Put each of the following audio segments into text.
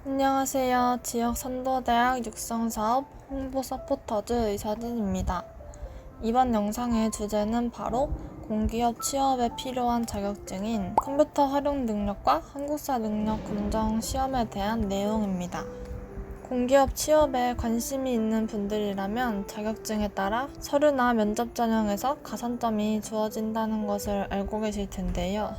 안녕하세요. 지역 선도대학 육성사업 홍보 서포터즈 이서진입니다. 이번 영상의 주제는 바로 공기업 취업에 필요한 자격증인 컴퓨터 활용 능력과 한국사 능력 검정 시험에 대한 내용입니다. 공기업 취업에 관심이 있는 분들이라면 자격증에 따라 서류나 면접 전형에서 가산점이 주어진다는 것을 알고 계실 텐데요.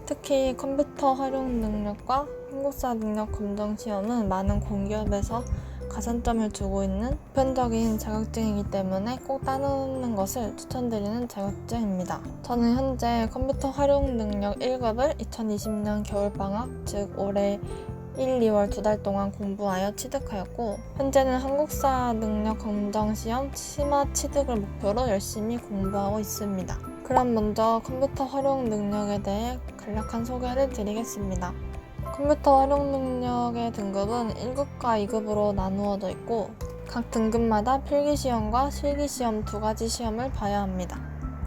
특히 컴퓨터 활용 능력과 한국사 능력 검정 시험은 많은 공기업에서 가산점을 주고 있는 보편적인 자격증이기 때문에 꼭 따놓는 것을 추천드리는 자격증입니다. 저는 현재 컴퓨터 활용 능력 1급을 2020년 겨울방학, 즉 올해 1, 2월 2달 동안 공부하여 취득하였고, 현재는 한국사 능력 검정 시험 심화 취득을 목표로 열심히 공부하고 있습니다. 그럼 먼저 컴퓨터 활용 능력에 대해 간략한 소개를 드리겠습니다. 컴퓨터 활용 능력의 등급은 1급과 2급으로 나누어져 있고, 각 등급마다 필기시험과 실기시험 두 가지 시험을 봐야 합니다.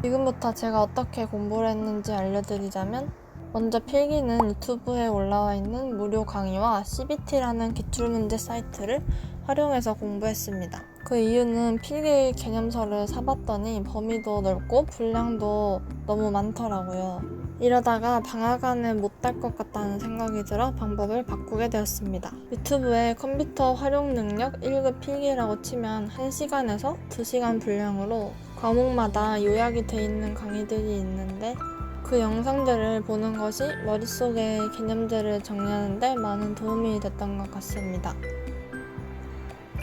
지금부터 제가 어떻게 공부를 했는지 알려드리자면, 먼저 필기는 유튜브에 올라와 있는 무료 강의와 CBT라는 기출문제 사이트를 활용해서 공부했습니다. 그 이유는 필기 개념서를 사봤더니 범위도 넓고 분량도 너무 많더라고요. 이러다가 방학 안에 못할 것 같다는 생각이 들어 방법을 바꾸게 되었습니다. 유튜브에 컴퓨터 활용 능력 1급 필기라고 치면 1시간에서 2시간 분량으로 과목마다 요약이 돼 있는 강의들이 있는데, 그 영상들을 보는 것이 머릿속에 개념들을 정리하는 데 많은 도움이 됐던 것 같습니다.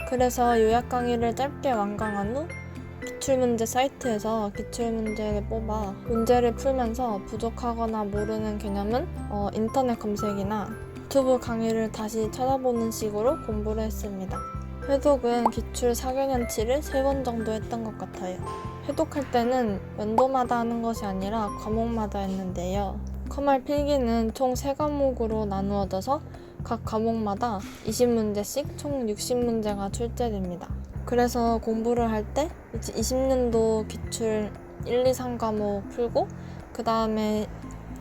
그래서 요약 강의를 짧게 완강한 후 기출문제 사이트에서 기출문제를 뽑아 문제를 풀면서 부족하거나 모르는 개념은 인터넷 검색이나 유튜브 강의를 다시 찾아보는 식으로 공부를 했습니다. 회독은 기출 4개년치를 3번 정도 했던 것 같아요. 회독할 때는 연도마다 하는 것이 아니라 과목마다 했는데요. 컴활 필기는 총 3과목으로 나누어져서 각 과목마다 20문제씩 총 60문제가 출제됩니다. 그래서 공부를 할 때 20년도 기출 1, 2, 3과목 풀고, 그 다음에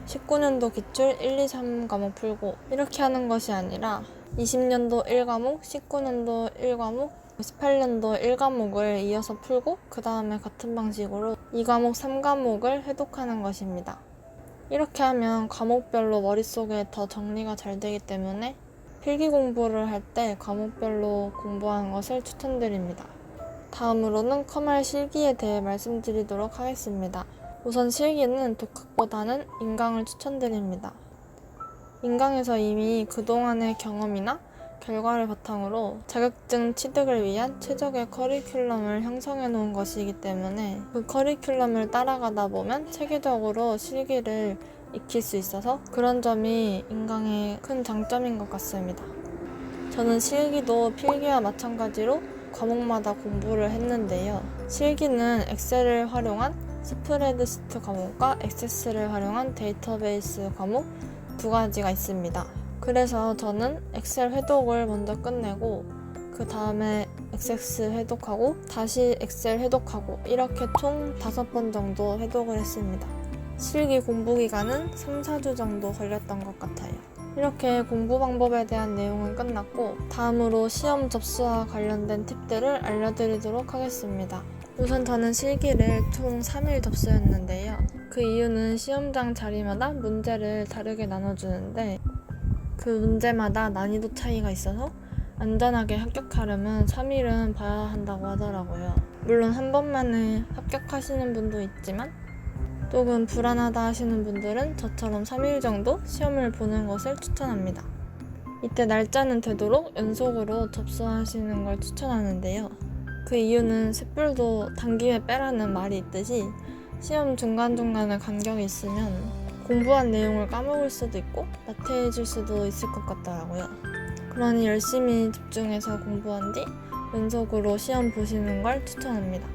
19년도 기출 1, 2, 3과목 풀고, 이렇게 하는 것이 아니라 20년도 1과목, 19년도 1과목, 18년도 1과목을 이어서 풀고 그 다음에 같은 방식으로 2과목, 3과목을 회독하는 것입니다. 이렇게 하면 과목별로 머릿속에 더 정리가 잘 되기 때문에 필기 공부를 할 때 과목별로 공부하는 것을 추천드립니다. 다음으로는 컴활 실기에 대해 말씀드리도록 하겠습니다. 우선 실기는 독학보다는 인강을 추천드립니다. 인강에서 이미 그동안의 경험이나 결과를 바탕으로 자격증 취득을 위한 최적의 커리큘럼을 형성해 놓은 것이기 때문에 그 커리큘럼을 따라가다 보면 체계적으로 실기를 익힐 수 있어서 그런 점이 인강의 큰 장점인 것 같습니다. 저는 실기도 필기와 마찬가지로 과목마다 공부를 했는데요. 실기는 엑셀을 활용한 스프레드시트 과목과 액세스를 활용한 데이터베이스 과목 두 가지가 있습니다. 그래서 저는 엑셀 회독을 먼저 끝내고 그 다음에 액세스 회독하고 다시 엑셀 회독하고 이렇게 총 5번 정도 회독을 했습니다. 실기 공부 기간은 3, 4주 정도 걸렸던 것 같아요. 이렇게 공부 방법에 대한 내용은 끝났고, 다음으로 시험 접수와 관련된 팁들을 알려드리도록 하겠습니다. 우선 저는 실기를 총 3일 접수했는데요. 그 이유는 시험장 자리마다 문제를 다르게 나눠주는데 그 문제마다 난이도 차이가 있어서 안전하게 합격하려면 3일은 봐야 한다고 하더라고요. 물론 한 번만에 합격하시는 분도 있지만 조금 불안하다 하시는 분들은 저처럼 3일 정도 시험을 보는 것을 추천합니다. 이때 날짜는 되도록 연속으로 접수하시는 걸 추천하는데요. 그 이유는 샛불도 당김에 빼라는 말이 있듯이 시험 중간중간에 간격이 있으면 공부한 내용을 까먹을 수도 있고 나태해질 수도 있을 것 같더라고요. 그러니 열심히 집중해서 공부한 뒤 연속으로 시험 보시는 걸 추천합니다.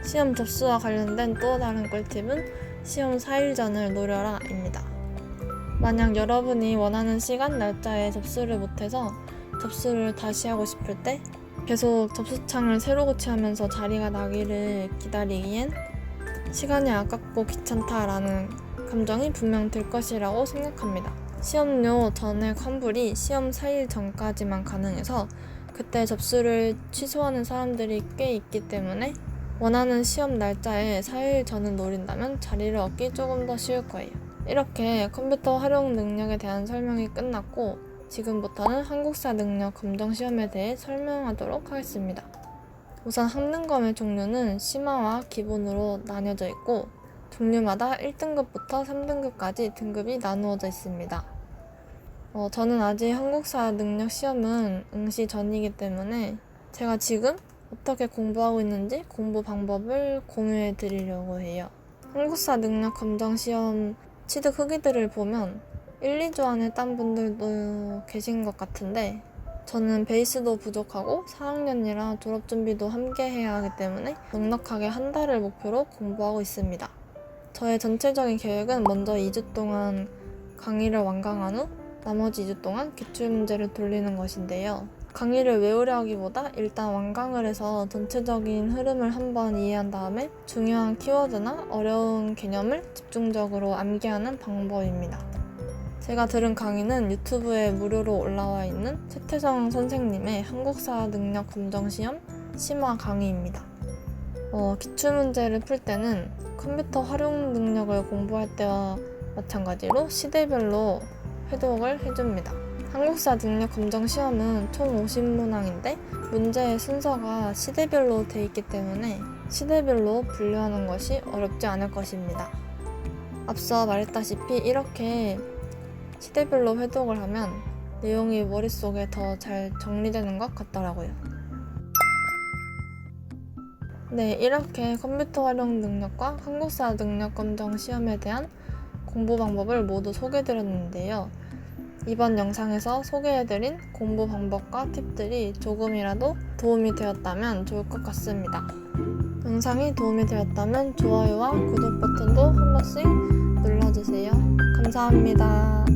시험 접수와 관련된 또 다른 꿀팁은 시험 4일 전을 노려라 입니다. 만약 여러분이 원하는 시간, 날짜에 접수를 못해서 접수를 다시 하고 싶을 때 계속 접수창을 새로 고치하면서 자리가 나기를 기다리기엔 시간이 아깝고 귀찮다라는 감정이 분명 들 것이라고 생각합니다. 시험료 전액 환불이 시험 4일 전까지만 가능해서 그때 접수를 취소하는 사람들이 꽤 있기 때문에 원하는 시험 날짜에 4일 전을 노린다면 자리를 얻기 조금 더 쉬울 거예요. 이렇게 컴퓨터 활용 능력에 대한 설명이 끝났고 지금부터는 한국사 능력 검정 시험에 대해 설명하도록 하겠습니다. 우선 학능검의 종류는 심화와 기본으로 나뉘어져 있고 종류마다 1등급부터 3등급까지 등급이 나누어져 있습니다. 저는 아직 한국사 능력 시험은 응시 전이기 때문에 제가 지금 어떻게 공부하고 있는지 공부 방법을 공유해 드리려고 해요. 한국사 능력 검정 시험 취득 후기들을 보면 1, 2주 안에 딴 분들도 계신 것 같은데 저는 베이스도 부족하고 4학년이라 졸업 준비도 함께 해야 하기 때문에 넉넉하게 한 달을 목표로 공부하고 있습니다. 저의 전체적인 계획은 먼저 2주 동안 강의를 완강한 후 나머지 2주 동안 기출문제를 돌리는 것인데요. 강의를 외우려 하기보다 일단 완강을 해서 전체적인 흐름을 한번 이해한 다음에 중요한 키워드나 어려운 개념을 집중적으로 암기하는 방법입니다. 제가 들은 강의는 유튜브에 무료로 올라와 있는 최태성 선생님의 한국사 능력 검정 시험 심화 강의입니다. 기출문제를 풀 때는 컴퓨터 활용 능력을 공부할 때와 마찬가지로 시대별로 회독을 해줍니다. 한국사 능력 검정 시험은 총 50문항인데 문제의 순서가 시대별로 돼 있기 때문에 시대별로 분류하는 것이 어렵지 않을 것입니다. 앞서 말했다시피 이렇게 시대별로 회독을 하면 내용이 머릿속에 더 잘 정리되는 것 같더라고요. 네, 이렇게 컴퓨터 활용 능력과 한국사 능력 검정 시험에 대한 공부 방법을 모두 소개해드렸는데요. 이번 영상에서 소개해드린 공부 방법과 팁들이 조금이라도 도움이 되었다면 좋을 것 같습니다. 영상이 도움이 되었다면 좋아요와 구독 버튼도 한 번씩 눌러주세요. 감사합니다.